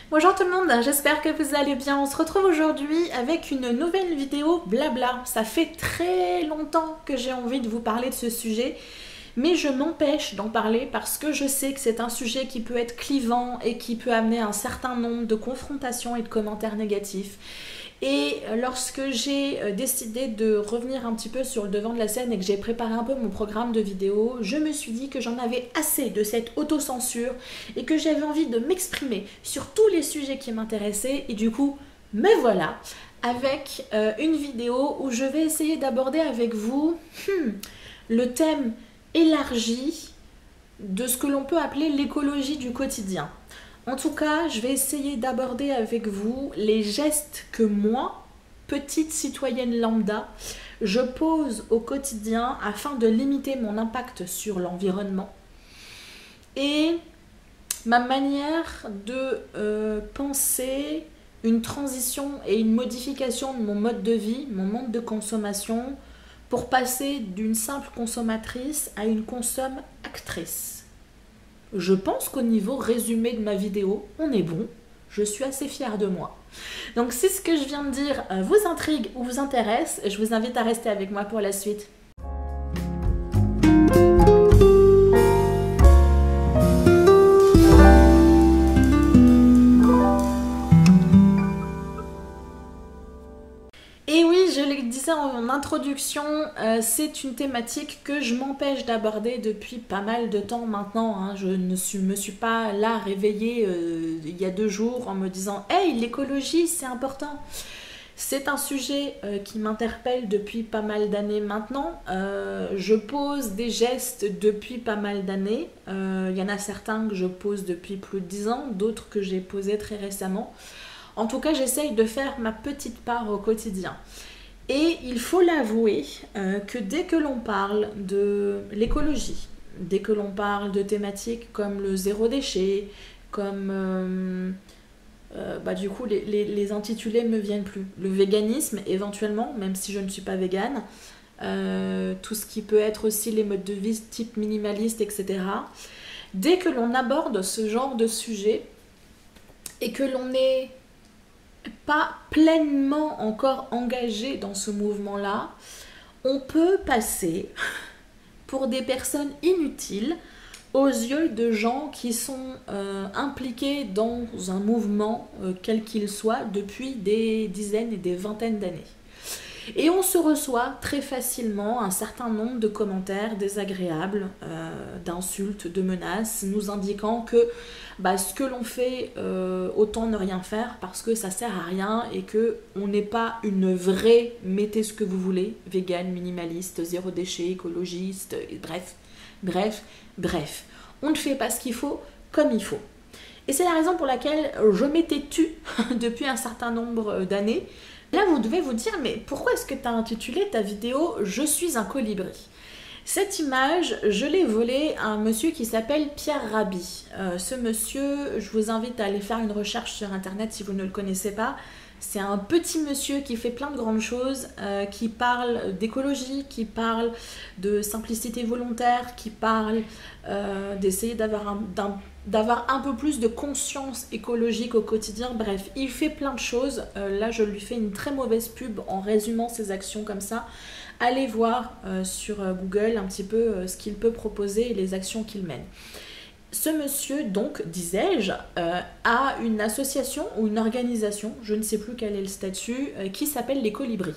Bonjour tout le monde, j'espère que vous allez bien. On se retrouve aujourd'hui avec une nouvelle vidéo blabla. Ça fait très longtemps que j'ai envie de vous parler de ce sujet, mais je m'empêche d'en parler parce que je sais que c'est un sujet qui peut être clivant et qui peut amener un certain nombre de confrontations et de commentaires négatifs. Et lorsque j'ai décidé de revenir un petit peu sur le devant de la scène et que j'ai préparé un peu mon programme de vidéos, je me suis dit que j'en avais assez de cette autocensure et que j'avais envie de m'exprimer sur tous les sujets qui m'intéressaient. Et du coup, me voilà avec une vidéo où je vais essayer d'aborder avec vous le thème élargi de ce que l'on peut appeler l'écologie du quotidien. En tout cas, je vais essayer d'aborder avec vous les gestes que moi, petite citoyenne lambda, je pose au quotidien afin de limiter mon impact sur l'environnement et ma manière de penser une transition et une modification de mon mode de vie, mon mode de consommation, pour passer d'une simple consommatrice à une consomme-actrice. Je pense qu'au niveau résumé de ma vidéo, on est bon. Je suis assez fière de moi. Donc si ce que je viens de dire vous intrigue ou vous intéresse, je vous invite à rester avec moi pour la suite. Et oui, je le disais en introduction, c'est une thématique que je m'empêche d'aborder depuis pas mal de temps maintenant. Hein. Je ne me suis pas là réveillée il y a 2 jours en me disant « Hey, l'écologie, c'est important !» C'est un sujet qui m'interpelle depuis pas mal d'années maintenant. Je pose des gestes depuis pas mal d'années. Il y en a certains que je pose depuis plus de 10 ans, d'autres que j'ai posés très récemment. En tout cas, j'essaye de faire ma petite part au quotidien. Et il faut l'avouer que dès que l'on parle de l'écologie, dès que l'on parle de thématiques comme le zéro déchet, comme du coup les intitulés ne me viennent plus. Le véganisme éventuellement, même si je ne suis pas végane, tout ce qui peut être aussi les modes de vie type minimaliste, etc. Dès que l'on aborde ce genre de sujet et que l'on est pas pleinement encore engagé dans ce mouvement-là, on peut passer pour des personnes inutiles aux yeux de gens qui sont impliqués dans un mouvement, quel qu'il soit, depuis des dizaines et des vingtaines d'années. Et on se reçoit très facilement un certain nombre de commentaires désagréables, d'insultes, de menaces, nous indiquant que ce que l'on fait, autant ne rien faire parce que ça sert à rien et qu'on n'est pas une vraie, mettez ce que vous voulez, végane, minimaliste, zéro déchet, écologiste, bref. On ne fait pas ce qu'il faut comme il faut. Et c'est la raison pour laquelle je m'étais tue depuis un certain nombre d'années. Là, vous devez vous dire, mais pourquoi est-ce que tu as intitulé ta vidéo « Je suis un colibri » ? Cette image, je l'ai volée à un monsieur qui s'appelle Pierre Rabhi. Ce monsieur, je vous invite à aller faire une recherche sur internet si vous ne le connaissez pas. C'est un petit monsieur qui fait plein de grandes choses, qui parle d'écologie, qui parle de simplicité volontaire, qui parle d'essayer d'avoir un peu plus de conscience écologique au quotidien. Bref, il fait plein de choses. Là, je lui fais une très mauvaise pub en résumant ses actions comme ça. Allez voir sur Google un petit peu ce qu'il peut proposer et les actions qu'il mène. Ce monsieur, donc, disais-je, a une association ou une organisation, je ne sais plus quel est le statut, qui s'appelle les Colibris.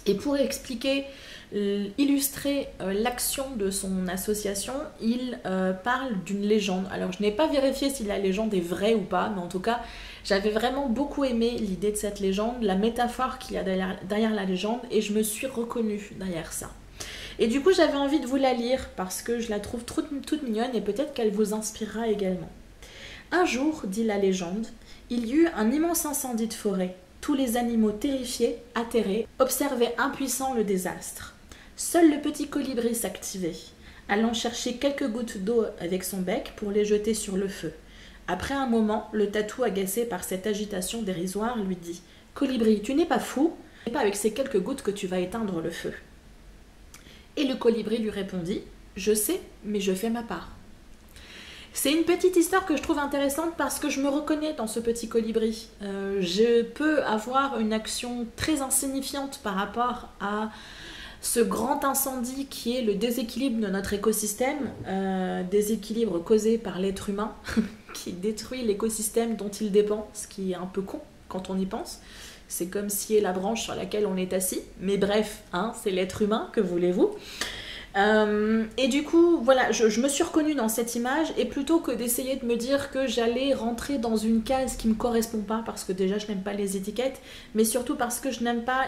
Et pour expliquer, illustrer l'action de son association, il parle d'une légende. Alors, je n'ai pas vérifié si la légende est vraie ou pas, mais en tout cas, j'avais vraiment beaucoup aimé l'idée de cette légende, la métaphore qu'il y a derrière la légende, et je me suis reconnue derrière ça. Et du coup, j'avais envie de vous la lire parce que je la trouve toute mignonne et peut-être qu'elle vous inspirera également. Un jour, dit la légende, il y eut un immense incendie de forêt. Tous les animaux terrifiés, atterrés, observaient impuissants le désastre. Seul le petit colibri s'activait, allant chercher quelques gouttes d'eau avec son bec pour les jeter sur le feu. Après un moment, le tatou, agacé par cette agitation dérisoire, lui dit « Colibri, tu n'es pas fou ? Ce n'est pas avec ces quelques gouttes que tu vas éteindre le feu. » Et le colibri lui répondit « Je sais, mais je fais ma part. » C'est une petite histoire que je trouve intéressante parce que je me reconnais dans ce petit colibri. Je peux avoir une action très insignifiante par rapport à ce grand incendie qui est le déséquilibre de notre écosystème, déséquilibre causé par l'être humain qui détruit l'écosystème dont il dépend, ce qui est un peu con quand on y pense. C'est comme scier la branche sur laquelle on est assis, mais bref, hein, c'est l'être humain, que voulez-vous. Et du coup, voilà, je me suis reconnue dans cette image et plutôt que d'essayer de me dire que j'allais rentrer dans une case qui ne me correspond pas, parce que déjà je n'aime pas les étiquettes, mais surtout parce que je n'aime pas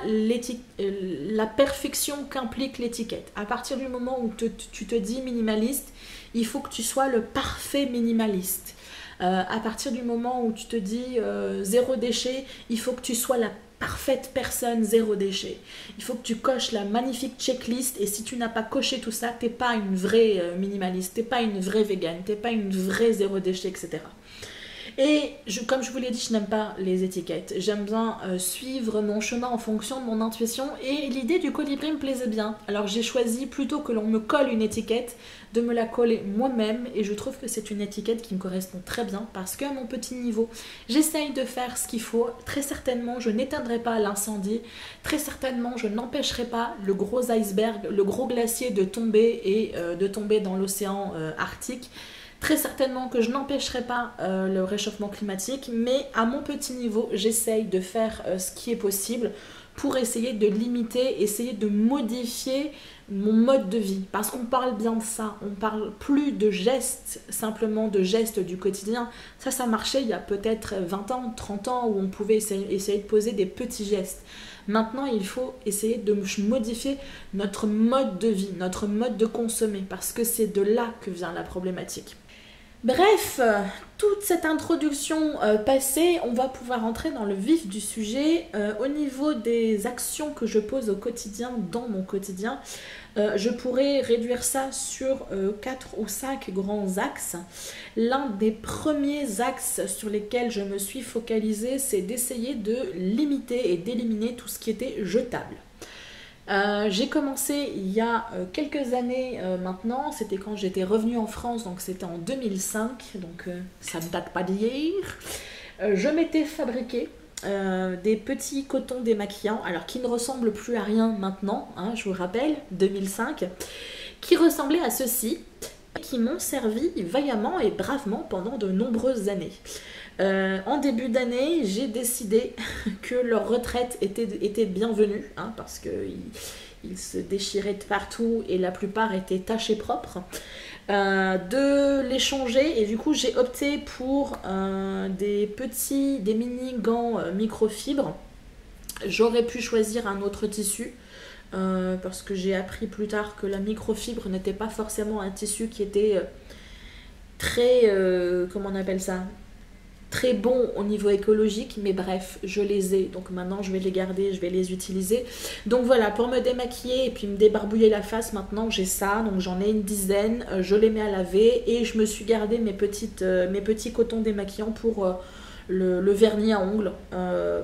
la perfection qu'implique l'étiquette. À partir du moment où tu te dis minimaliste, il faut que tu sois le parfait minimaliste. À partir du moment où tu te dis zéro déchet, il faut que tu sois la parfaite personne zéro déchet. Il faut que tu coches la magnifique checklist et si tu n'as pas coché tout ça, t'es pas une vraie minimaliste, t'es pas une vraie végane, t'es pas une vraie zéro déchet, etc. Et comme je vous l'ai dit, je n'aime pas les étiquettes. J'aime bien suivre mon chemin en fonction de mon intuition et l'idée du colibri me plaisait bien. Alors j'ai choisi, plutôt que l'on me colle une étiquette, de me la coller moi-même et je trouve que c'est une étiquette qui me correspond très bien parce qu'à mon petit niveau, j'essaye de faire ce qu'il faut. Très certainement, je n'éteindrai pas l'incendie. Très certainement, je n'empêcherai pas le gros iceberg, le gros glacier de tomber et de tomber dans l'océan Arctique. Très certainement que je n'empêcherai pas le réchauffement climatique, mais à mon petit niveau, j'essaye de faire ce qui est possible pour essayer de limiter, essayer de modifier mon mode de vie. Parce qu'on parle bien de ça, on parle plus de gestes, simplement de gestes du quotidien. Ça marchait il y a peut-être 20 ans, 30 ans, où on pouvait essayer de poser des petits gestes. Maintenant, il faut essayer de modifier notre mode de vie, notre mode de consommer, parce que c'est de là que vient la problématique. Bref, toute cette introduction passée, on va pouvoir entrer dans le vif du sujet. Au niveau des actions que je pose au quotidien, dans mon quotidien, je pourrais réduire ça sur 4 ou 5 grands axes. L'un des premiers axes sur lesquels je me suis focalisée, c'est d'essayer de limiter et d'éliminer tout ce qui était jetable. J'ai commencé il y a quelques années maintenant, c'était quand j'étais revenue en France, donc c'était en 2005, donc ça ne date pas d'hier. Je m'étais fabriqué des petits cotons démaquillants, alors qui ne ressemblent plus à rien maintenant, hein, je vous rappelle, 2005, qui ressemblaient à ceci, qui m'ont servi vaillamment et bravement pendant de nombreuses années. En début d'année, j'ai décidé que leur retraite était bienvenue, hein, parce qu'ils se déchiraient de partout et la plupart étaient tachés propres, de les changer et du coup j'ai opté pour des mini gants microfibres. J'aurais pu choisir un autre tissu, parce que j'ai appris plus tard que la microfibre n'était pas forcément un tissu qui était très, comment on appelle ça, très bon au niveau écologique, mais bref, je les ai, donc maintenant je vais les garder, je vais les utiliser. Donc voilà, pour me démaquiller et puis me débarbouiller la face, maintenant j'ai ça, donc j'en ai une dizaine, je les mets à laver et je me suis gardé mes petits cotons démaquillants pour le vernis à ongles.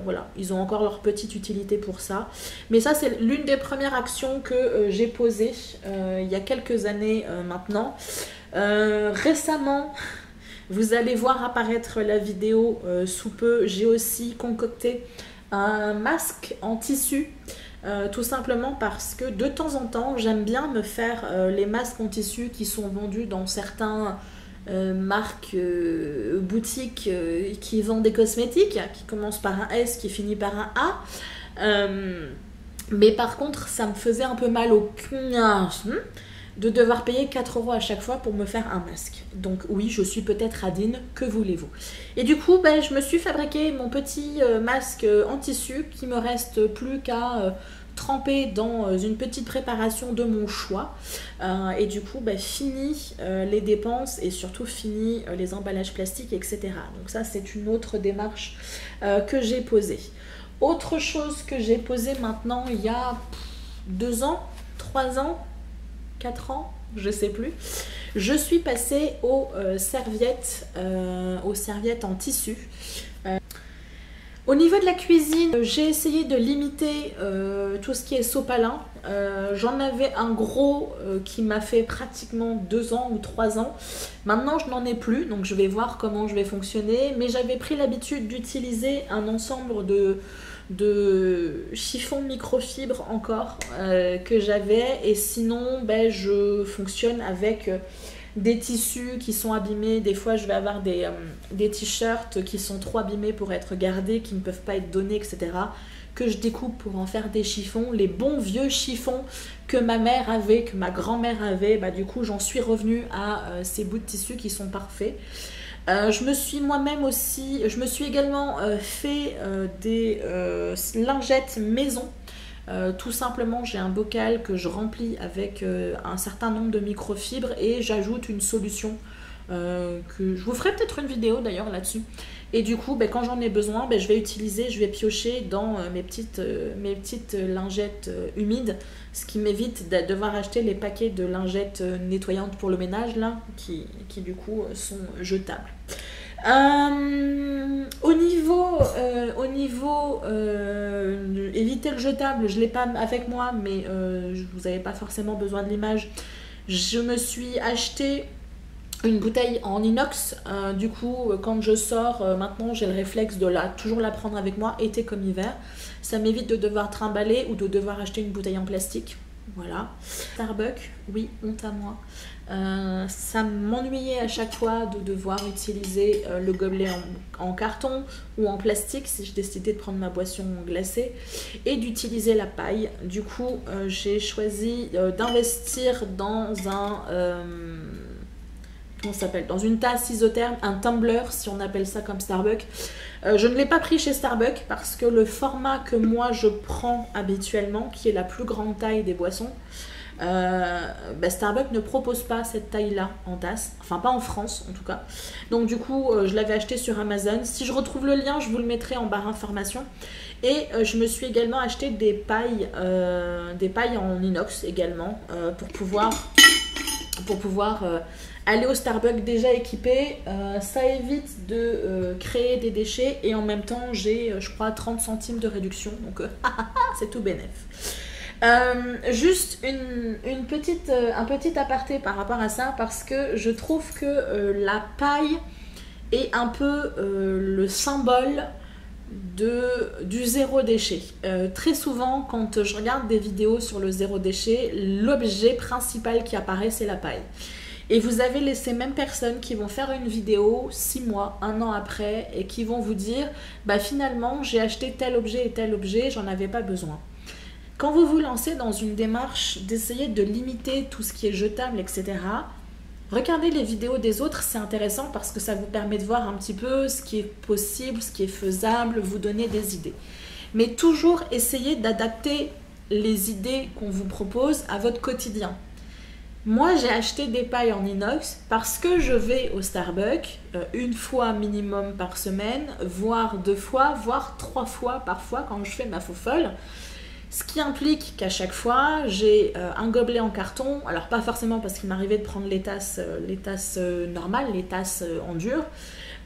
Voilà, ils ont encore leur petite utilité pour ça. Mais ça, c'est l'une des premières actions que j'ai posées il y a quelques années maintenant. Récemment, vous allez voir apparaître la vidéo sous peu, j'ai aussi concocté un masque en tissu. Tout simplement parce que de temps en temps, j'aime bien me faire les masques en tissu qui sont vendus dans certains marques, boutiques qui vendent des cosmétiques, qui commencent par un S, qui finit par un A. Mais par contre, ça me faisait un peu mal au cul de devoir payer 4 € à chaque fois pour me faire un masque. Donc oui, je suis peut-être radine, que voulez-vous. Et du coup, je me suis fabriqué mon petit masque en tissu qui me reste plus qu'à tremper dans une petite préparation de mon choix. Et du coup, fini les dépenses et surtout fini les emballages plastiques, etc. Donc ça, c'est une autre démarche que j'ai posée. Autre chose que j'ai posée maintenant, il y a 2 ans, 3 ans, 4 ans, je sais plus. Je suis passée aux serviettes en tissu. Au niveau de la cuisine, j'ai essayé de limiter tout ce qui est sopalin. J'en avais un gros qui m'a fait pratiquement 2 ans ou 3 ans. Maintenant, je n'en ai plus, donc je vais voir comment je vais fonctionner. Mais j'avais pris l'habitude d'utiliser un ensemble de chiffons microfibre encore que j'avais. Et sinon, ben, je fonctionne avec des tissus qui sont abîmés. Des fois, je vais avoir des t-shirts qui sont trop abîmés pour être gardés, qui ne peuvent pas être donnés, etc. Que je découpe pour en faire des chiffons. Les bons vieux chiffons que ma mère avait, que ma grand-mère avait, bah, du coup, j'en suis revenue à ces bouts de tissu qui sont parfaits. Je me suis moi-même aussi, je me suis également fait des lingettes maison. Tout simplement, j'ai un bocal que je remplis avec un certain nombre de microfibres et j'ajoute une solution que je vous ferai peut-être une vidéo d'ailleurs là-dessus. Et du coup, ben, quand j'en ai besoin, ben, je vais piocher dans mes petites lingettes humides, ce qui m'évite de devoir acheter les paquets de lingettes nettoyantes pour le ménage là, qui du coup sont jetables. Éviter le jetable, je ne l'ai pas avec moi, mais vous n'avez pas forcément besoin de l'image. Je me suis acheté une bouteille en inox. Du coup, quand je sors, maintenant j'ai le réflexe de toujours la prendre avec moi, été comme hiver. Ça m'évite de devoir trimballer ou de devoir acheter une bouteille en plastique. Voilà. Starbucks, oui, honte à moi. Ça m'ennuyait à chaque fois de devoir utiliser le gobelet en carton ou en plastique si je décidais de prendre ma boisson glacée et d'utiliser la paille. Du coup, j'ai choisi d'investir dans comment ça s'appelle, dans une tasse isotherme, un tumbler si on appelle ça comme Starbucks. Je ne l'ai pas pris chez Starbucks parce que le format que moi je prends habituellement, qui est la plus grande taille des boissons, Starbucks ne propose pas cette taille-là en tasse, enfin pas en France en tout cas. Donc du coup, je l'avais acheté sur Amazon. Si je retrouve le lien, je vous le mettrai en barre information. Et je me suis également acheté des pailles en inox également pour pouvoir aller au Starbucks déjà équipé. Ça évite de créer des déchets et en même temps j'ai je crois 30 centimes de réduction, donc c'est tout bénef. Juste un petit aparté par rapport à ça, parce que je trouve que la paille est un peu le symbole du zéro déchet. Très souvent, quand je regarde des vidéos sur le zéro déchet, l'objet principal qui apparaît, c'est la paille. Et vous avez ces mêmes personnes qui vont faire une vidéo 6 mois, 1 an après, et qui vont vous dire bah finalement j'ai acheté tel objet et tel objet, j'en avais pas besoin. Quand vous vous lancez dans une démarche d'essayer de limiter tout ce qui est jetable, etc., regardez les vidéos des autres, c'est intéressant parce que ça vous permet de voir un petit peu ce qui est possible, ce qui est faisable, vous donner des idées. Mais toujours essayez d'adapter les idées qu'on vous propose à votre quotidien. Moi, j'ai acheté des pailles en inox parce que je vais au Starbucks une fois minimum par semaine, voire 2 fois, voire 3 fois parfois quand je fais ma faux folle. Ce qui implique qu'à chaque fois, j'ai un gobelet en carton. Alors pas forcément parce qu'il m'arrivait de prendre les tasses normales, les tasses en dur.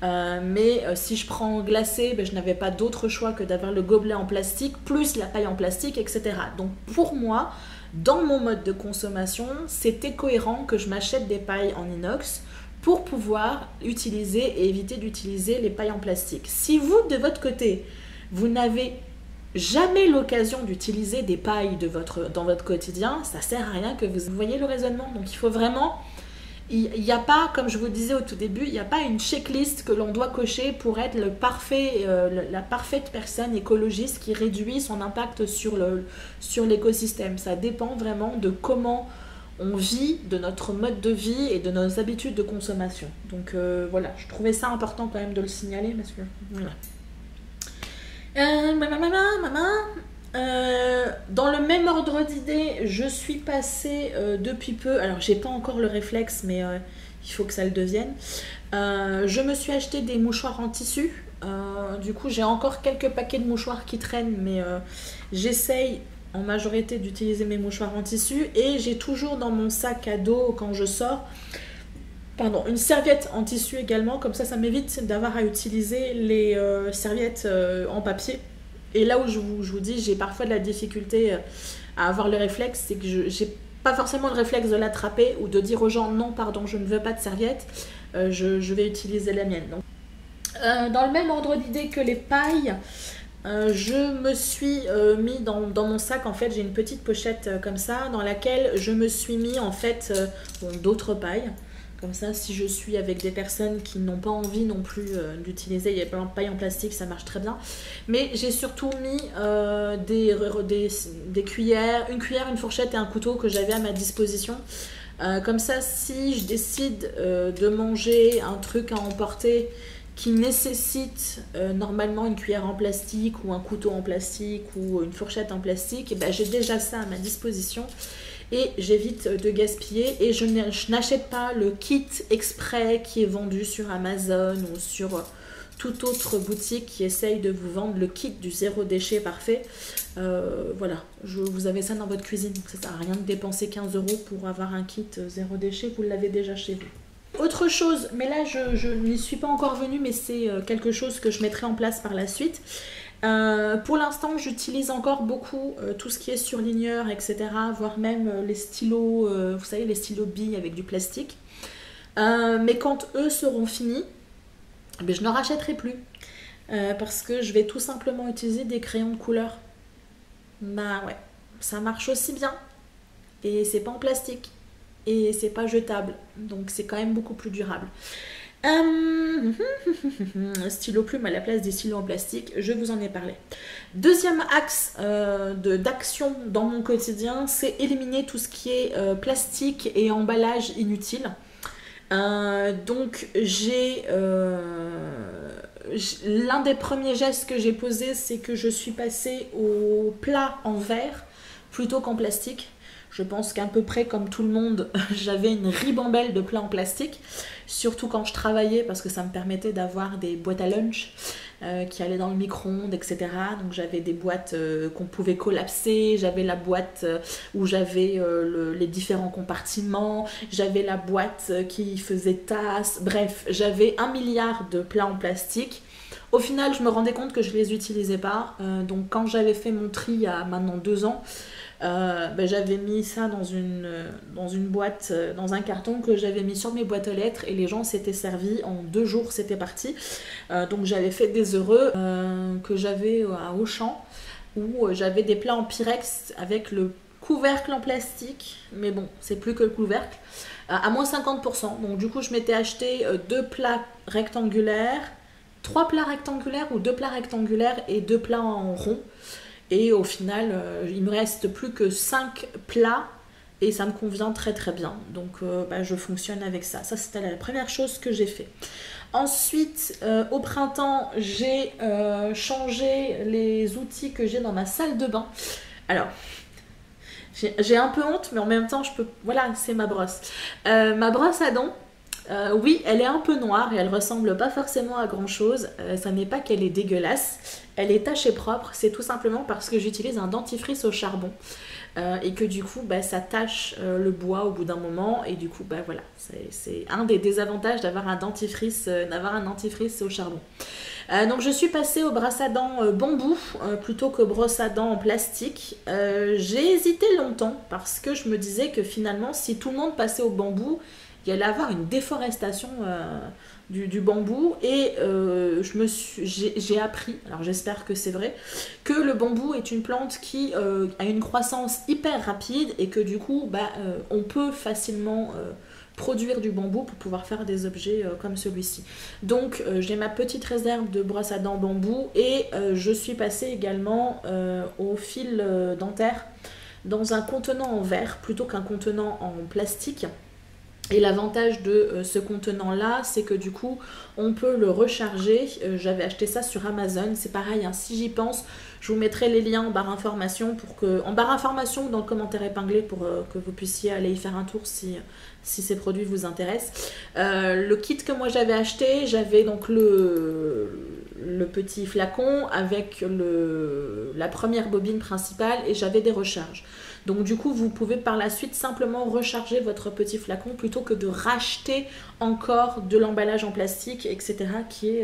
Mais si je prends glacé, ben, je n'avais pas d'autre choix que d'avoir le gobelet en plastique, plus la paille en plastique, etc. Donc pour moi, dans mon mode de consommation, c'était cohérent que je m'achète des pailles en inox pour pouvoir utiliser et éviter d'utiliser les pailles en plastique. Si vous, de votre côté, vous n'avez jamais l'occasion d'utiliser des pailles dans votre quotidien, ça sert à rien que vous voyez le raisonnement. Donc il faut vraiment, il n'y a pas, comme je vous disais au tout début, il n'y a pas une checklist que l'on doit cocher pour être la parfaite personne écologiste qui réduit son impact sur l'écosystème. Ça dépend vraiment de comment on vit, de notre mode de vie et de nos habitudes de consommation. Donc voilà, je trouvais ça important quand même de le signaler parce que voilà. Dans le même ordre d'idée, je suis passée depuis peu, alors j'ai pas encore le réflexe, mais il faut que ça le devienne. Je me suis acheté des mouchoirs en tissu. Du coup, j'ai encore quelques paquets de mouchoirs qui traînent, mais j'essaye en majorité d'utiliser mes mouchoirs en tissu. Et j'ai toujours dans mon sac à dos, quand je sors, Pardon, une serviette en tissu également, comme ça m'évite d'avoir à utiliser les serviettes en papier. Et là où je vous dis, j'ai parfois de la difficulté à avoir le réflexe, c'est que j'ai pas forcément le réflexe de l'attraper ou de dire aux gens non, pardon, je ne veux pas de serviette, je vais utiliser la mienne. Donc, dans le même ordre d'idée que les pailles, je me suis mis dans mon sac, en fait, j'ai une petite pochette comme ça, dans laquelle je me suis mis en fait d'autres pailles. Comme ça, si je suis avec des personnes qui n'ont pas envie non plus d'utiliser, il y a plein de pailles en plastique, ça marche très bien. Mais j'ai surtout mis des cuillères, une cuillère, une fourchette et un couteau que j'avais à ma disposition. Comme ça, si je décide de manger un truc à emporter qui nécessite normalement une cuillère en plastique ou un couteau en plastique ou une fourchette en plastique, et ben, j'ai déjà ça à ma disposition. Et j'évite de gaspiller et je n'achète pas le kit exprès qui est vendu sur Amazon ou sur toute autre boutique qui essaye de vous vendre le kit du zéro déchet parfait. Voilà, vous avez ça dans votre cuisine, donc ça sert à rien de dépenser 15 € pour avoir un kit zéro déchet, vous l'avez déjà chez vous. Autre chose, mais là je n'y suis pas encore venue, mais c'est quelque chose que je mettrai en place par la suite. Pour l'instant, j'utilise encore beaucoup tout ce qui est surligneur, etc. Voire même les stylos, vous savez, les stylos billes avec du plastique. Mais quand eux seront finis, ben, je n'en rachèterai plus. Parce que je vais tout simplement utiliser des crayons de couleur. Bah ouais, ça marche aussi bien. Et c'est pas en plastique. Et c'est pas jetable. Donc c'est quand même beaucoup plus durable. Stylo plume à la place des stylos en plastique, je vous en ai parlé. Deuxième axe d'action dans mon quotidien, c'est éliminer tout ce qui est plastique et emballage inutile. Donc l'un des premiers gestes que j'ai posé, c'est que je suis passée au plat en verre plutôt qu'en plastique. Je pense qu'à peu près comme tout le monde, j'avais une ribambelle de plats en plastique, surtout quand je travaillais parce que ça me permettait d'avoir des boîtes à lunch qui allaient dans le micro-ondes, etc. Donc j'avais des boîtes qu'on pouvait collapser, j'avais la boîte où j'avais les différents compartiments, j'avais la boîte qui faisait tasse, bref, j'avais 1 milliard de plats en plastique. Au final, je me rendais compte que je ne les utilisais pas, donc quand j'avais fait mon tri il y a maintenant 2 ans, ben, j'avais mis ça dans une boîte, dans un carton que j'avais mis sur mes boîtes aux lettres et les gens s'étaient servis en 2 jours, c'était parti. Donc j'avais fait des heureux que j'avais à Auchan où j'avais des plats en Pyrex avec le couvercle en plastique, mais bon, c'est plus que le couvercle, à moins 50%. Donc du coup, je m'étais acheté 2 plats rectangulaires, 3 plats rectangulaires ou 2 plats rectangulaires et 2 plats en rond. Et au final, il me reste plus que 5 plats et ça me convient très très bien. Donc bah, je fonctionne avec ça. Ça, c'était la première chose que j'ai fait. Ensuite, au printemps, j'ai changé les outils que j'ai dans ma salle de bain. Alors, j'ai un peu honte, mais en même temps, je peux... Voilà, c'est ma brosse. Ma brosse à dents, oui, elle est un peu noire et elle ressemble pas forcément à grand chose. Ça n'est pas qu'elle est dégueulasse, elle est tachée propre, c'est tout simplement parce que j'utilise un dentifrice au charbon et que du coup bah, ça tâche le bois au bout d'un moment et du coup bah voilà, c'est un des désavantages d'avoir un dentifrice au charbon. Donc je suis passée au brosse à dents bambou plutôt que brosse à dents en plastique. J'ai hésité longtemps parce que je me disais que finalement si tout le monde passait au bambou, il y allait avoir une déforestation du bambou et j'ai appris, alors j'espère que c'est vrai, que le bambou est une plante qui a une croissance hyper rapide et que du coup bah, on peut facilement produire du bambou pour pouvoir faire des objets comme celui-ci. Donc j'ai ma petite réserve de brosse à dents bambou et je suis passée également au fil dentaire dans un contenant en verre plutôt qu'un contenant en plastique. Et l'avantage de ce contenant-là, c'est que du coup, on peut le recharger. J'avais acheté ça sur Amazon. C'est pareil, hein, si j'y pense, je vous mettrai les liens en barre information en barre information ou dans le commentaire épinglé pour que vous puissiez aller y faire un tour si ces produits vous intéressent. Le kit que moi j'avais acheté, j'avais donc le petit flacon avec la première bobine principale et j'avais des recharges. Donc du coup, vous pouvez par la suite simplement recharger votre petit flacon plutôt que de racheter encore de l'emballage en plastique, etc. qui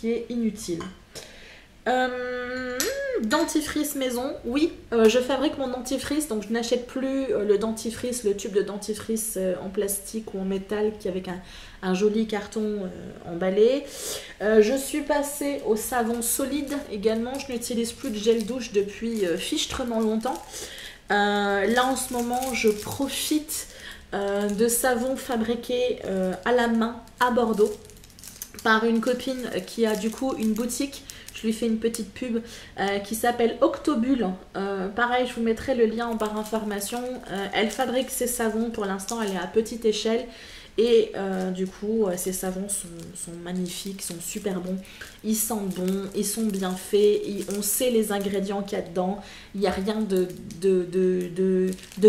est inutile. Dentifrice maison, oui, je fabrique mon dentifrice, donc je n'achète plus le dentifrice, le tube de dentifrice en plastique ou en métal qui est avec un joli carton emballé. Je suis passée au savon solide également, je n'utilise plus de gel douche depuis fichtrement longtemps. Là en ce moment je profite de savon fabriqué à la main à Bordeaux par une copine qui a du coup une boutique. Je lui fais une petite pub qui s'appelle Octobule. Pareil, je vous mettrai le lien en barre d'information. Elle fabrique ses savons. Pour l'instant, elle est à petite échelle. Et du coup, ces savons sont magnifiques, sont super bons. Ils sentent bon, ils sont bien faits. On sait les ingrédients qu'il y a dedans. Il n'y a rien de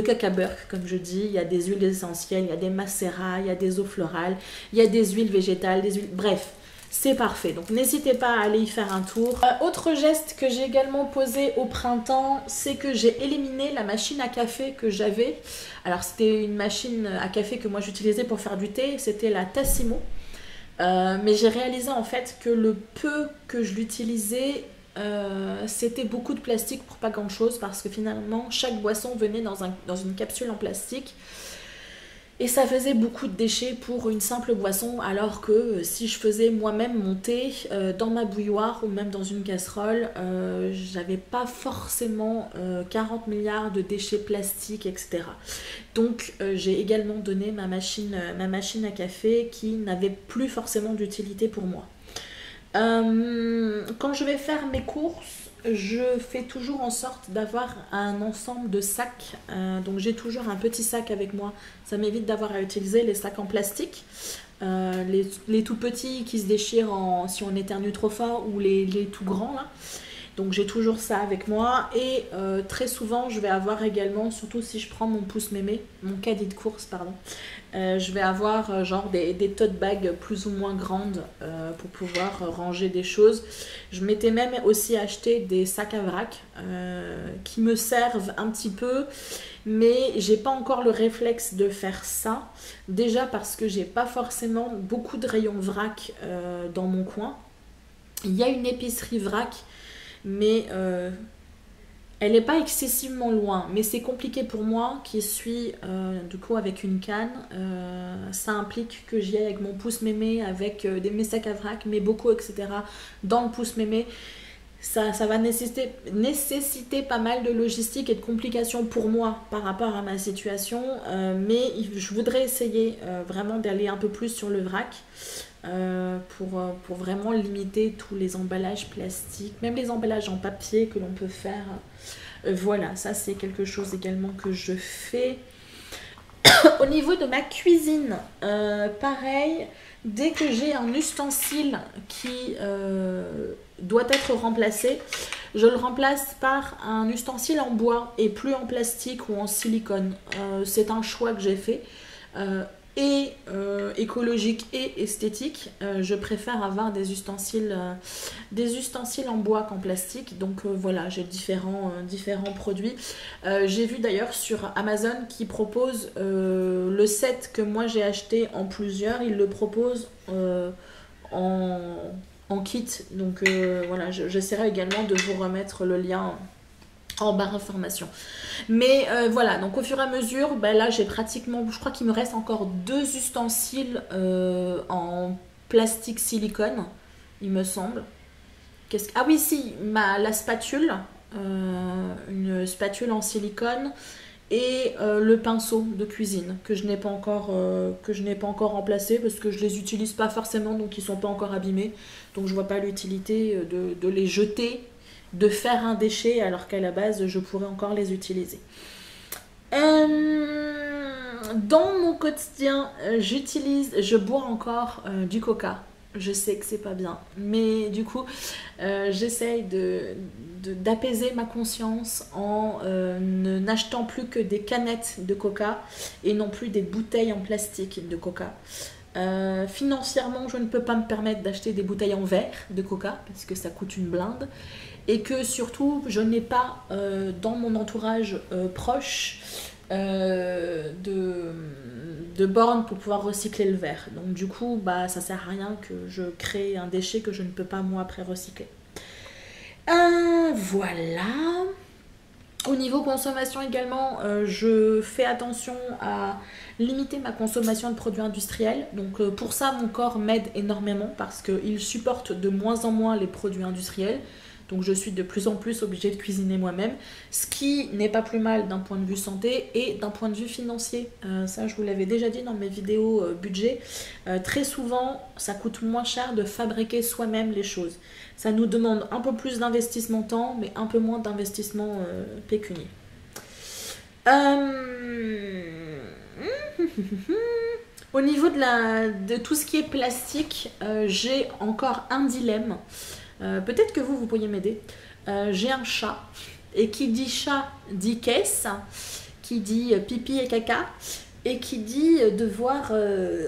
cacabeurre, comme je dis. Il y a des huiles essentielles, il y a des macérats, il y a des eaux florales, il y a des huiles végétales, des huiles... Bref. C'est parfait, donc n'hésitez pas à aller y faire un tour. Autre geste que j'ai également posé au printemps, c'est que j'ai éliminé la machine à café que j'avais. Alors c'était une machine à café que moi j'utilisais pour faire du thé, c'était la Tassimo. Mais j'ai réalisé en fait que le peu que je l'utilisais, c'était beaucoup de plastique pour pas grand chose, parce que finalement chaque boisson venait dans une capsule en plastique. Et ça faisait beaucoup de déchets pour une simple boisson, alors que si je faisais moi-même mon thé dans ma bouilloire ou même dans une casserole, j'avais pas forcément 40 milliards de déchets plastiques, etc. Donc j'ai également donné ma machine à café qui n'avait plus forcément d'utilité pour moi. Quand je vais faire mes courses, je fais toujours en sorte d'avoir un ensemble de sacs. Donc j'ai toujours un petit sac avec moi. Ça m'évite d'avoir à utiliser les sacs en plastique. Les tout petits qui se déchirent si on éternue trop fort, ou les tout grands là. Donc j'ai toujours ça avec moi. Et très souvent je vais avoir également, surtout si je prends mon pouce mémé, mon caddie de course pardon, je vais avoir genre des tote bags plus ou moins grandes pour pouvoir ranger des choses. Je m'étais même aussi acheté des sacs à vrac qui me servent un petit peu, mais j'ai pas encore le réflexe de faire ça. Déjà parce que j'ai pas forcément beaucoup de rayons vrac dans mon coin. Il y a une épicerie vrac, mais elle n'est pas excessivement loin, mais c'est compliqué pour moi qui suis du coup avec une canne. Ça implique que j'y aille avec mon pouce mémé, avec mes sacs à vrac, mes bocaux, etc. dans le pouce mémé. Ça va nécessiter pas mal de logistique et de complications pour moi par rapport à ma situation. Mais je voudrais essayer vraiment d'aller un peu plus sur le vrac. Pour vraiment limiter tous les emballages plastiques, même les emballages en papier que l'on peut faire. Voilà, ça c'est quelque chose également que je fais. Au niveau de ma cuisine, pareil, dès que j'ai un ustensile qui doit être remplacé, je le remplace par un ustensile en bois et plus en plastique ou en silicone. C'est un choix que j'ai fait. Et écologique et esthétique. Je préfère avoir des ustensiles en bois qu'en plastique. Donc voilà, j'ai différents produits. J'ai vu d'ailleurs sur Amazon qui propose le set que moi j'ai acheté en plusieurs. Ils le proposent en kit. Donc voilà, j'essaierai également de vous remettre le lien en barre d'information. Mais voilà, donc au fur et à mesure, là j'ai pratiquement, je crois qu'il me reste encore 2 ustensiles en plastique silicone, il me semble. Ah oui, si, la spatule, une spatule en silicone, et le pinceau de cuisine que je n'ai pas encore remplacé parce que je les utilise pas forcément, donc ils sont pas encore abîmés, donc je vois pas l'utilité de les jeter, de faire un déchet alors qu'à la base je pourrais encore les utiliser. Dans mon quotidien, je bois encore du coca. Je sais que c'est pas bien, mais du coup j'essaye d'apaiser ma conscience en n'achetant plus que des canettes de coca et non plus des bouteilles en plastique de coca. Financièrement, je ne peux pas me permettre d'acheter des bouteilles en verre de coca parce que ça coûte une blinde. Et que surtout, je n'ai pas dans mon entourage proche de bornes pour pouvoir recycler le verre. Donc du coup, bah, ça sert à rien que je crée un déchet que je ne peux pas moi après recycler. Voilà. Au niveau consommation également, je fais attention à limiter ma consommation de produits industriels. Donc pour ça, mon corps m'aide énormément parce qu'il supporte de moins en moins les produits industriels. Donc je suis de plus en plus obligée de cuisiner moi-même, ce qui n'est pas plus mal d'un point de vue santé et d'un point de vue financier. Ça, je vous l'avais déjà dit dans mes vidéos budget. Très souvent, ça coûte moins cher de fabriquer soi-même les choses. Ça nous demande un peu plus d'investissement temps, mais un peu moins d'investissement pécunier. Au niveau de tout ce qui est plastique, j'ai encore un dilemme. Peut-être que vous pourriez m'aider. J'ai un chat. Et qui dit chat dit caisse, qui dit pipi et caca, et qui dit devoir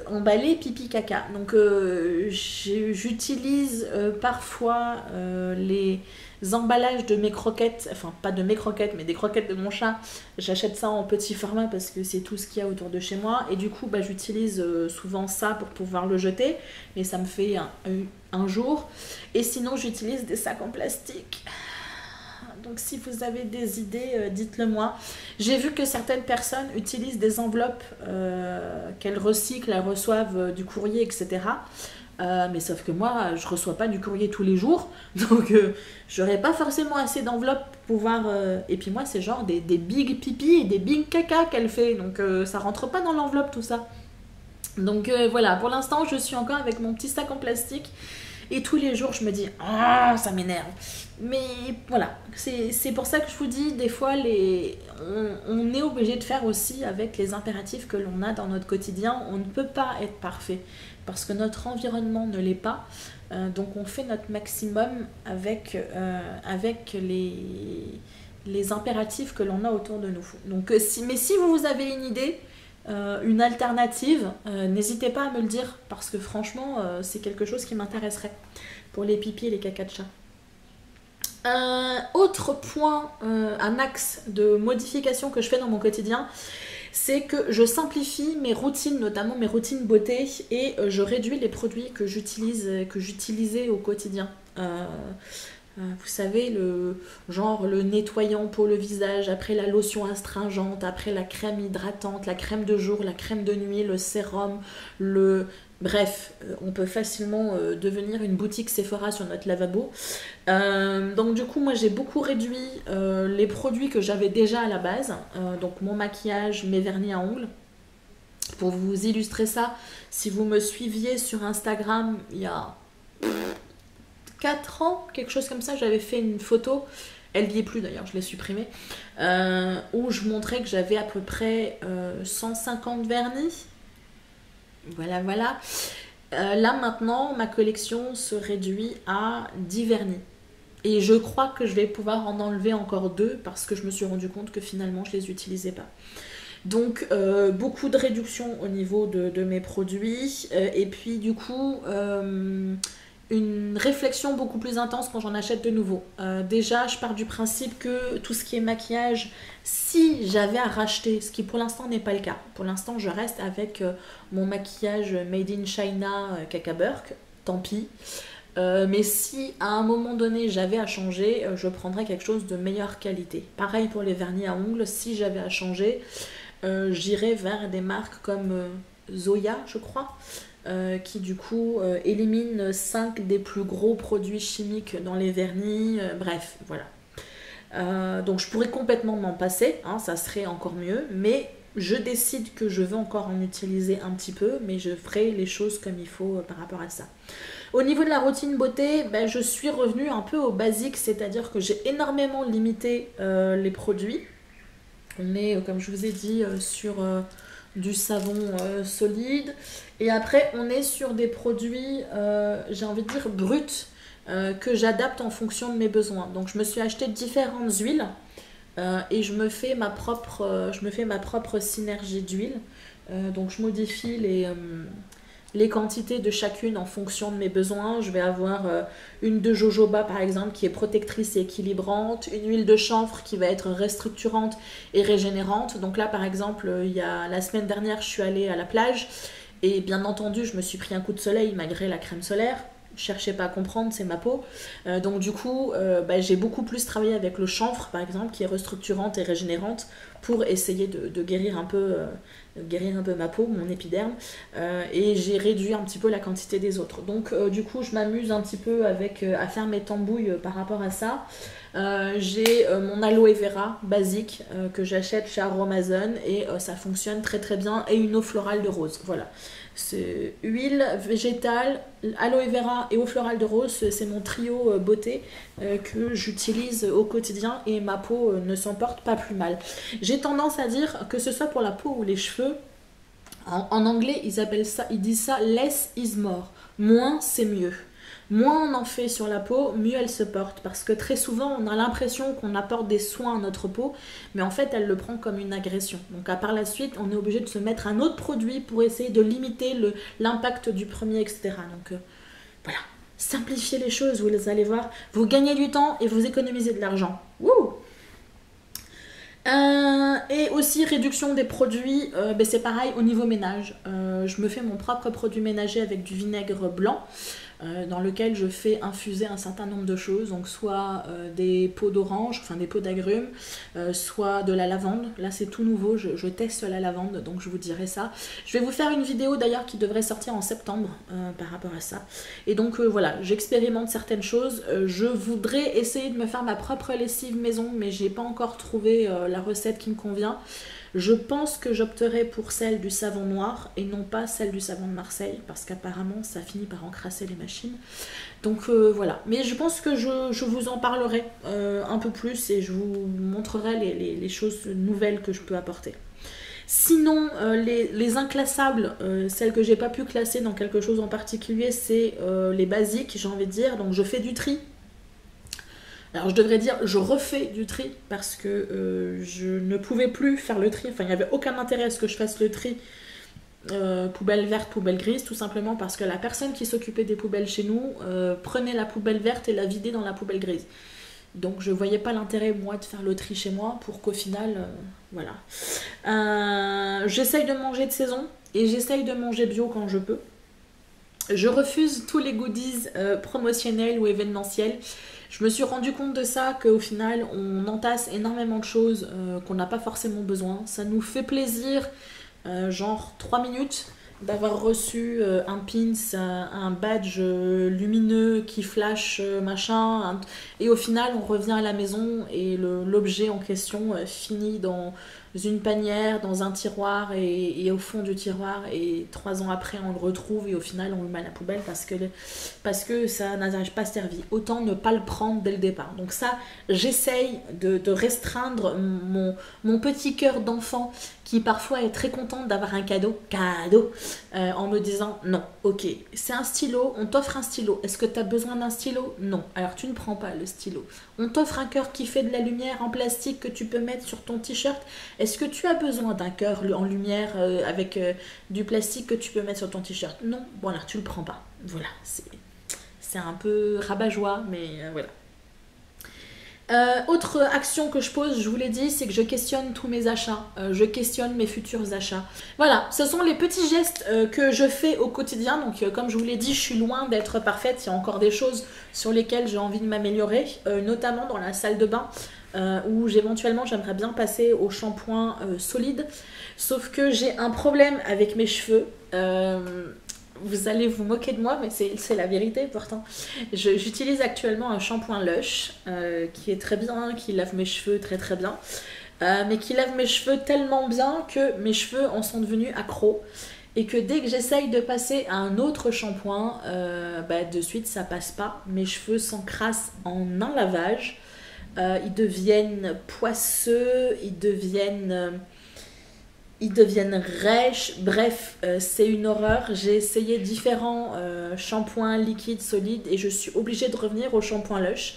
emballer pipi caca. Donc j'utilise parfois les emballages de mes croquettes, enfin pas de mes croquettes, mais des croquettes de mon chat. J'achète ça en petit format parce que c'est tout ce qu'il y a autour de chez moi. Et du coup, bah, j'utilise souvent ça pour pouvoir le jeter. Et ça me fait un jour. Et sinon, j'utilise des sacs en plastique. Donc si vous avez des idées, dites-le moi. J'ai vu que certaines personnes utilisent des enveloppes qu'elles recyclent, elles reçoivent du courrier, etc. Mais sauf que moi, je reçois pas du courrier tous les jours. Donc j'aurais pas forcément assez d'enveloppes pour pouvoir... Et puis moi, c'est genre des big pipi et des big caca qu'elle fait. Donc ça rentre pas dans l'enveloppe tout ça. Donc voilà, pour l'instant, je suis encore avec mon petit sac en plastique. Et tous les jours, je me dis, ah, ça m'énerve. Mais voilà, c'est pour ça que je vous dis, des fois, on est obligé de faire aussi avec les impératifs que l'on a dans notre quotidien. On ne peut pas être parfait parce que notre environnement ne l'est pas. Donc on fait notre maximum avec les impératifs que l'on a autour de nous. Donc, mais si vous avez une idée, une alternative, n'hésitez pas à me le dire parce que franchement c'est quelque chose qui m'intéresserait pour les pipis et les caca de chat. Autre point, un axe de modification que je fais dans mon quotidien, c'est que je simplifie mes routines, notamment mes routines beauté, et je réduis les produits que j'utilisais au quotidien. Vous savez, le nettoyant pour le visage, après la lotion astringente, après la crème hydratante, la crème de jour, la crème de nuit, le sérum, Bref, on peut facilement devenir une boutique Sephora sur notre lavabo. Donc du coup, moi j'ai beaucoup réduit les produits que j'avais déjà à la base. Donc mon maquillage, mes vernis à ongles. Pour vous illustrer ça, si vous me suiviez sur Instagram, il y a 4 ans, quelque chose comme ça, j'avais fait une photo, elle n'y est plus d'ailleurs, je l'ai supprimée, où je montrais que j'avais à peu près 150 vernis. Voilà. Là maintenant, ma collection se réduit à 10 vernis. Et je crois que je vais pouvoir en enlever encore 2 parce que je me suis rendu compte que finalement je les utilisais pas. Donc beaucoup de réduction au niveau de mes produits. Et puis du coup... une réflexion beaucoup plus intense quand j'en achète de nouveau. Déjà, je pars du principe que tout ce qui est maquillage, si j'avais à racheter, ce qui pour l'instant n'est pas le cas. Pour l'instant, je reste avec mon maquillage Made in China Kaka Burke, tant pis. Mais si à un moment donné j'avais à changer, je prendrais quelque chose de meilleure qualité. Pareil pour les vernis à ongles, si j'avais à changer, j'irais vers des marques comme Zoya, je crois. Qui du coup élimine 5 des plus gros produits chimiques dans les vernis, bref, voilà. Donc je pourrais complètement m'en passer, hein, ça serait encore mieux, mais je décide que je veux encore en utiliser un petit peu, mais je ferai les choses comme il faut par rapport à ça. Au niveau de la routine beauté, ben, je suis revenue un peu au basique, c'est-à-dire que j'ai énormément limité les produits. On est, comme je vous ai dit, sur... du savon solide, et après on est sur des produits j'ai envie de dire bruts, que j'adapte en fonction de mes besoins. Donc je me suis acheté différentes huiles et je me fais ma propre synergie d'huile. Donc je modifie les quantités de chacune en fonction de mes besoins. Je vais avoir une de jojoba par exemple qui est protectrice et équilibrante, une huile de chanvre qui va être restructurante et régénérante. Donc là par exemple, la semaine dernière je suis allée à la plage et bien entendu je me suis pris un coup de soleil malgré la crème solaire. Cherchez pas à comprendre, c'est ma peau. Donc du coup, j'ai beaucoup plus travaillé avec le chanvre, par exemple, qui est restructurante et régénérante, pour essayer de guérir un peu ma peau, mon épiderme. Et j'ai réduit un petit peu la quantité des autres. Donc du coup, je m'amuse un petit peu à faire mes tambouilles par rapport à ça. J'ai mon aloe vera basique que j'achète chez Aromazone et ça fonctionne très très bien. Et une eau florale de rose, voilà. C'est huile végétale, aloe vera et eau florale de rose, c'est mon trio beauté que j'utilise au quotidien et ma peau ne s'en porte pas plus mal. J'ai tendance à dire que ce soit pour la peau ou les cheveux, en anglais ils disent ça less is more, moins c'est mieux. Moins on en fait sur la peau, mieux elle se porte. Parce que très souvent, on a l'impression qu'on apporte des soins à notre peau, mais en fait, elle le prend comme une agression. Donc, par la suite, on est obligé de se mettre un autre produit pour essayer de limiter l'impact du premier, etc. Donc, voilà. Simplifiez les choses, vous allez voir. Vous gagnez du temps et vous économisez de l'argent. Wouh! Et aussi réduction des produits, c'est pareil au niveau ménage. Je me fais mon propre produit ménager avec du vinaigre blanc. Dans lequel je fais infuser un certain nombre de choses, donc soit des peaux d'orange, enfin des peaux d'agrumes, soit de la lavande. Là c'est tout nouveau, je teste la lavande, donc je vous dirai ça. Je vais vous faire une vidéo d'ailleurs qui devrait sortir en septembre par rapport à ça. Et donc voilà, j'expérimente certaines choses. Je voudrais essayer de me faire ma propre lessive maison, mais j'ai pas encore trouvé la recette qui me convient. Je pense que j'opterai pour celle du savon noir et non pas celle du savon de Marseille parce qu'apparemment ça finit par encrasser les machines. Donc voilà. Mais je pense que je vous en parlerai un peu plus et je vous montrerai les choses nouvelles que je peux apporter. Sinon, les inclassables, celles que j'ai pas pu classer dans quelque chose en particulier, c'est les basiques, j'ai envie de dire. Donc je fais du tri. Alors je devrais dire je refais du tri parce que je ne pouvais plus faire le tri, enfin il n'y avait aucun intérêt à ce que je fasse le tri poubelle verte, poubelle grise, tout simplement parce que la personne qui s'occupait des poubelles chez nous prenait la poubelle verte et la vidait dans la poubelle grise. Donc je voyais pas l'intérêt moi de faire le tri chez moi pour qu'au final, voilà. J'essaye de manger de saison et j'essaye de manger bio quand je peux. Je refuse tous les goodies promotionnels ou événementiels. Je me suis rendu compte de ça, qu'au final, on entasse énormément de choses qu'on n'a pas forcément besoin. Ça nous fait plaisir, genre 3 minutes, d'avoir reçu un pins, un badge lumineux qui flash, machin. Et au final, on revient à la maison et l'objet en question finit dans une panière, dans un tiroir et au fond du tiroir. Et 3 ans après, on le retrouve et au final, on le met à la poubelle parce que ça n'a pas servi. Autant ne pas le prendre dès le départ. Donc ça, j'essaye de restreindre mon petit cœur d'enfant qui parfois est très contente d'avoir un cadeau, en me disant non, ok, c'est un stylo, on t'offre un stylo, est-ce que tu as besoin d'un stylo? Non, alors tu ne prends pas le stylo. On t'offre un cœur qui fait de la lumière en plastique que tu peux mettre sur ton t-shirt, est-ce que tu as besoin d'un cœur en lumière avec du plastique que tu peux mettre sur ton t-shirt? Non, bon alors tu le prends pas. Voilà, c'est un peu rabat-joie, mais voilà. Autre action que je pose, je vous l'ai dit, c'est que je questionne tous mes achats, je questionne mes futurs achats. Voilà, ce sont les petits gestes que je fais au quotidien. Donc comme je vous l'ai dit, je suis loin d'être parfaite, il y a encore des choses sur lesquelles j'ai envie de m'améliorer, notamment dans la salle de bain, où éventuellement j'aimerais bien passer au shampoing solide. Sauf que j'ai un problème avec mes cheveux. Vous allez vous moquer de moi, mais c'est la vérité pourtant. J'utilise actuellement un shampoing Lush qui est très bien, qui lave mes cheveux très très bien, mais qui lave mes cheveux tellement bien que mes cheveux en sont devenus accros et que dès que j'essaye de passer à un autre shampoing, de suite ça passe pas. Mes cheveux s'encrassent en un lavage, ils deviennent poisseux, ils deviennent rêches, bref, c'est une horreur. J'ai essayé différents shampoings liquides, solides et je suis obligée de revenir au shampoing Lush.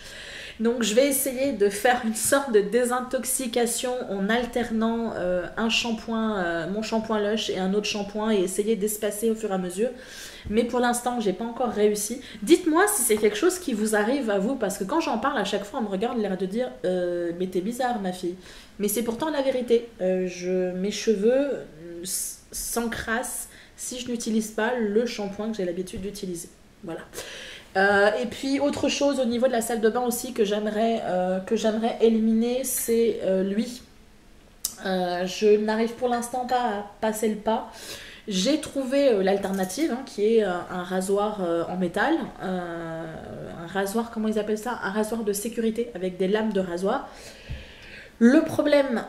Donc je vais essayer de faire une sorte de désintoxication en alternant un shampoing, mon shampoing Lush et un autre shampoing et essayer d'espacer au fur et à mesure. Mais pour l'instant, j'ai pas encore réussi. Dites-moi si c'est quelque chose qui vous arrive à vous, parce que quand j'en parle à chaque fois, on me regarde l'air de dire mais t'es bizarre ma fille. Mais c'est pourtant la vérité. Mes cheveux s'encrassent si je n'utilise pas le shampoing que j'ai l'habitude d'utiliser. Voilà. Et puis autre chose au niveau de la salle de bain aussi que j'aimerais éliminer, c'est l'huile. Je n'arrive pour l'instant pas à passer le pas. J'ai trouvé l'alternative hein, qui est un rasoir en métal, un rasoir, comment ils appellent ça? Un rasoir de sécurité avec des lames de rasoir. Le problème,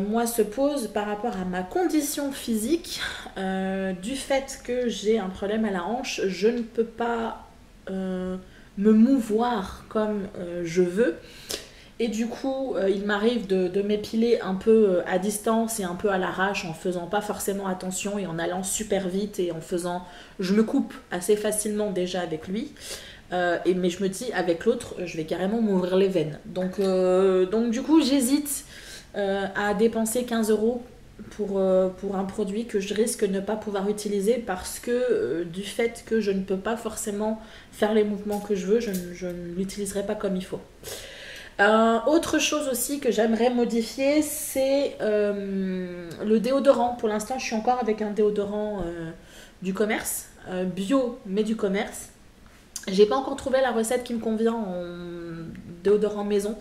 moi, se pose par rapport à ma condition physique, du fait que j'ai un problème à la hanche, je ne peux pas me mouvoir comme je veux. Et du coup, il m'arrive de m'épiler un peu à distance et un peu à l'arrache en faisant pas forcément attention et en allant super vite et en faisant... Je me coupe assez facilement déjà avec lui. Mais je me dis, avec l'autre, je vais carrément m'ouvrir les veines. Donc du coup, j'hésite à dépenser 15 € pour un produit que je risque de ne pas pouvoir utiliser parce que du fait que je ne peux pas forcément faire les mouvements que je veux, je ne l'utiliserai pas comme il faut. Autre chose aussi que j'aimerais modifier, c'est le déodorant. Pour l'instant, je suis encore avec un déodorant du commerce, bio mais du commerce. J'ai pas encore trouvé la recette qui me convient en déodorant maison.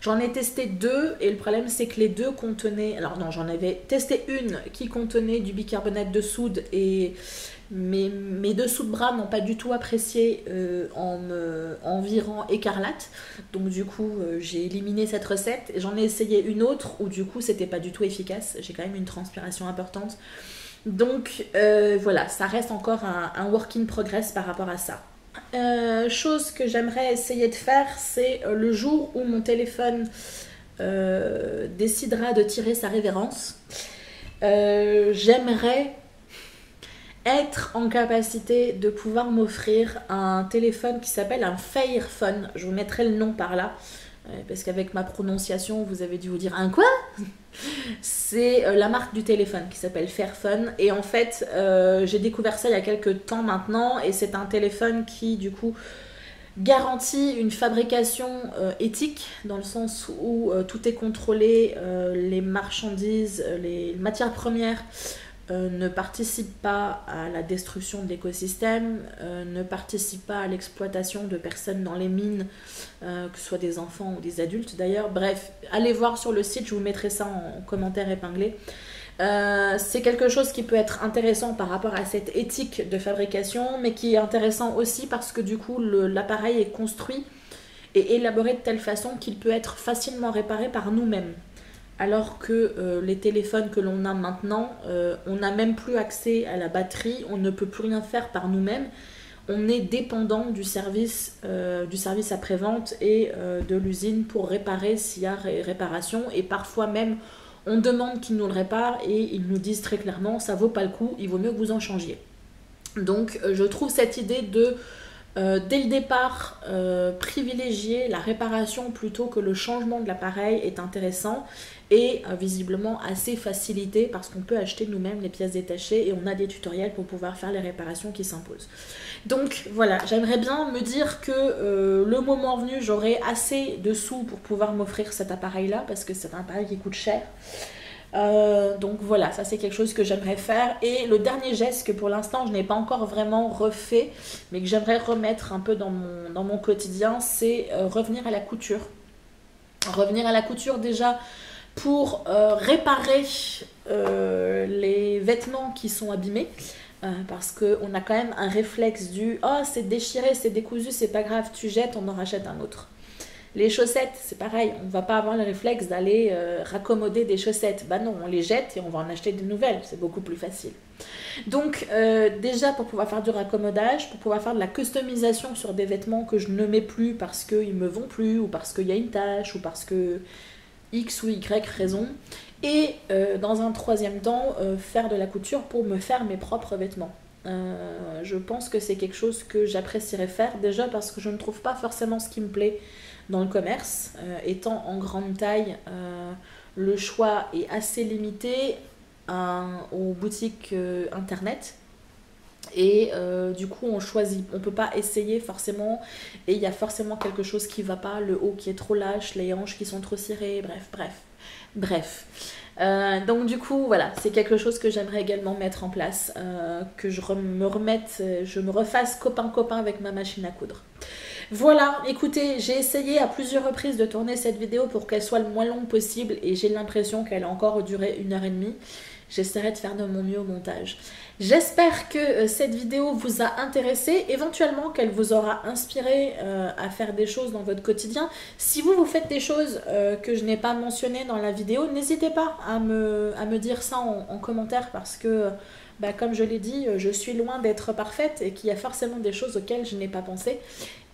J'en ai testé 2 et le problème c'est que les 2 contenaient... Alors non, j'en avais testé une qui contenait du bicarbonate de soude et mes dessous de bras n'ont pas du tout apprécié en virant écarlate. Donc du coup, j'ai éliminé cette recette. J'en ai essayé une autre où du coup, c'était pas du tout efficace. J'ai quand même une transpiration importante. Donc voilà, ça reste encore un work in progress par rapport à ça. Chose que j'aimerais essayer de faire, c'est le jour où mon téléphone décidera de tirer sa révérence, j'aimerais être en capacité de pouvoir m'offrir un téléphone qui s'appelle un Fairphone. Je vous mettrai le nom par là, parce qu'avec ma prononciation, vous avez dû vous dire un quoi? C'est la marque du téléphone qui s'appelle Fairphone. Et en fait, j'ai découvert ça il y a quelques temps maintenant. Et c'est un téléphone qui, du coup, garantit une fabrication éthique, dans le sens où tout est contrôlé, les marchandises, les matières premières ne participent pas à la destruction de l'écosystème, ne participent pas à l'exploitation de personnes dans les mines, que ce soit des enfants ou des adultes d'ailleurs. Bref, allez voir sur le site, je vous mettrai ça en commentaire épinglé. C'est quelque chose qui peut être intéressant par rapport à cette éthique de fabrication, mais qui est intéressant aussi parce que du coup l'appareil est construit et élaboré de telle façon qu'il peut être facilement réparé par nous-mêmes. Alors que les téléphones que l'on a maintenant, on n'a même plus accès à la batterie, on ne peut plus rien faire par nous-mêmes. On est dépendant du service après-vente et de l'usine pour réparer s'il y a réparation. Et parfois même, on demande qu'ils nous le réparent et ils nous disent très clairement, ça vaut pas le coup, il vaut mieux que vous en changiez. Donc je trouve cette idée de... dès le départ, privilégier la réparation plutôt que le changement de l'appareil est intéressant et visiblement assez facilité parce qu'on peut acheter nous-mêmes les pièces détachées et on a des tutoriels pour pouvoir faire les réparations qui s'imposent. Donc voilà, j'aimerais bien me dire que le moment venu, j'aurai assez de sous pour pouvoir m'offrir cet appareil-là parce que c'est un appareil qui coûte cher. Donc voilà, ça c'est quelque chose que j'aimerais faire. Et le dernier geste que pour l'instant je n'ai pas encore vraiment refait, mais que j'aimerais remettre un peu dans mon quotidien, c'est revenir à la couture. Revenir à la couture déjà pour réparer les vêtements qui sont abîmés. Parce qu'on a quand même un réflexe du « Oh, c'est déchiré, c'est décousu, c'est pas grave, tu jettes, on en rachète un autre ». Les chaussettes, c'est pareil, on ne va pas avoir le réflexe d'aller raccommoder des chaussettes. Bah non, on les jette et on va en acheter de nouvelles, c'est beaucoup plus facile. Donc déjà pour pouvoir faire du raccommodage, pour pouvoir faire de la customisation sur des vêtements que je ne mets plus parce qu'ils ne me vont plus ou parce qu'il y a une tache ou parce que X ou Y raison. Et dans un troisième temps, faire de la couture pour me faire mes propres vêtements. Je pense que c'est quelque chose que j'apprécierais faire déjà parce que je ne trouve pas forcément ce qui me plaît dans le commerce. Étant en grande taille, le choix est assez limité aux boutiques internet. Et du coup on choisit, on peut pas essayer forcément, et il y a forcément quelque chose qui va pas, le haut qui est trop lâche, les hanches qui sont trop cirées, bref. Donc du coup voilà, c'est quelque chose que j'aimerais également mettre en place, que je me refasse copain avec ma machine à coudre. Voilà, écoutez, j'ai essayé à plusieurs reprises de tourner cette vidéo pour qu'elle soit le moins longue possible et j'ai l'impression qu'elle a encore duré 1 h 30. J'essaierai de faire de mon mieux au montage. J'espère que cette vidéo vous a intéressé, éventuellement qu'elle vous aura inspiré à faire des choses dans votre quotidien. Si vous faites des choses que je n'ai pas mentionnées dans la vidéo, n'hésitez pas à me dire ça en commentaire parce que, comme je l'ai dit, je suis loin d'être parfaite et qu'il y a forcément des choses auxquelles je n'ai pas pensé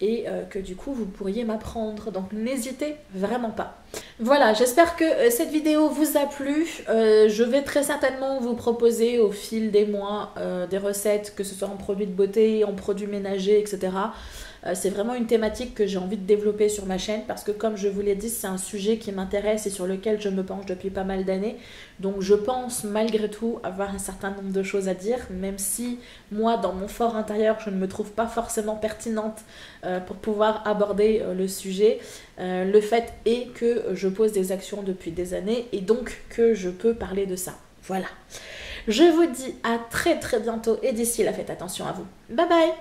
et que du coup vous pourriez m'apprendre. Donc n'hésitez vraiment pas. Voilà, j'espère que cette vidéo vous a plu. Je vais très certainement vous proposer au fil des mois des recettes, que ce soit en produits de beauté, en produits ménagers, etc. C'est vraiment une thématique que j'ai envie de développer sur ma chaîne parce que comme je vous l'ai dit, c'est un sujet qui m'intéresse et sur lequel je me penche depuis pas mal d'années. Donc je pense malgré tout avoir un certain nombre de choses à dire, même si moi dans mon fort intérieur je ne me trouve pas forcément pertinente pour pouvoir aborder le sujet. Le fait est que je pose des actions depuis des années et donc que je peux parler de ça. Voilà. Je vous dis à très bientôt et d'ici là faites attention à vous. Bye bye.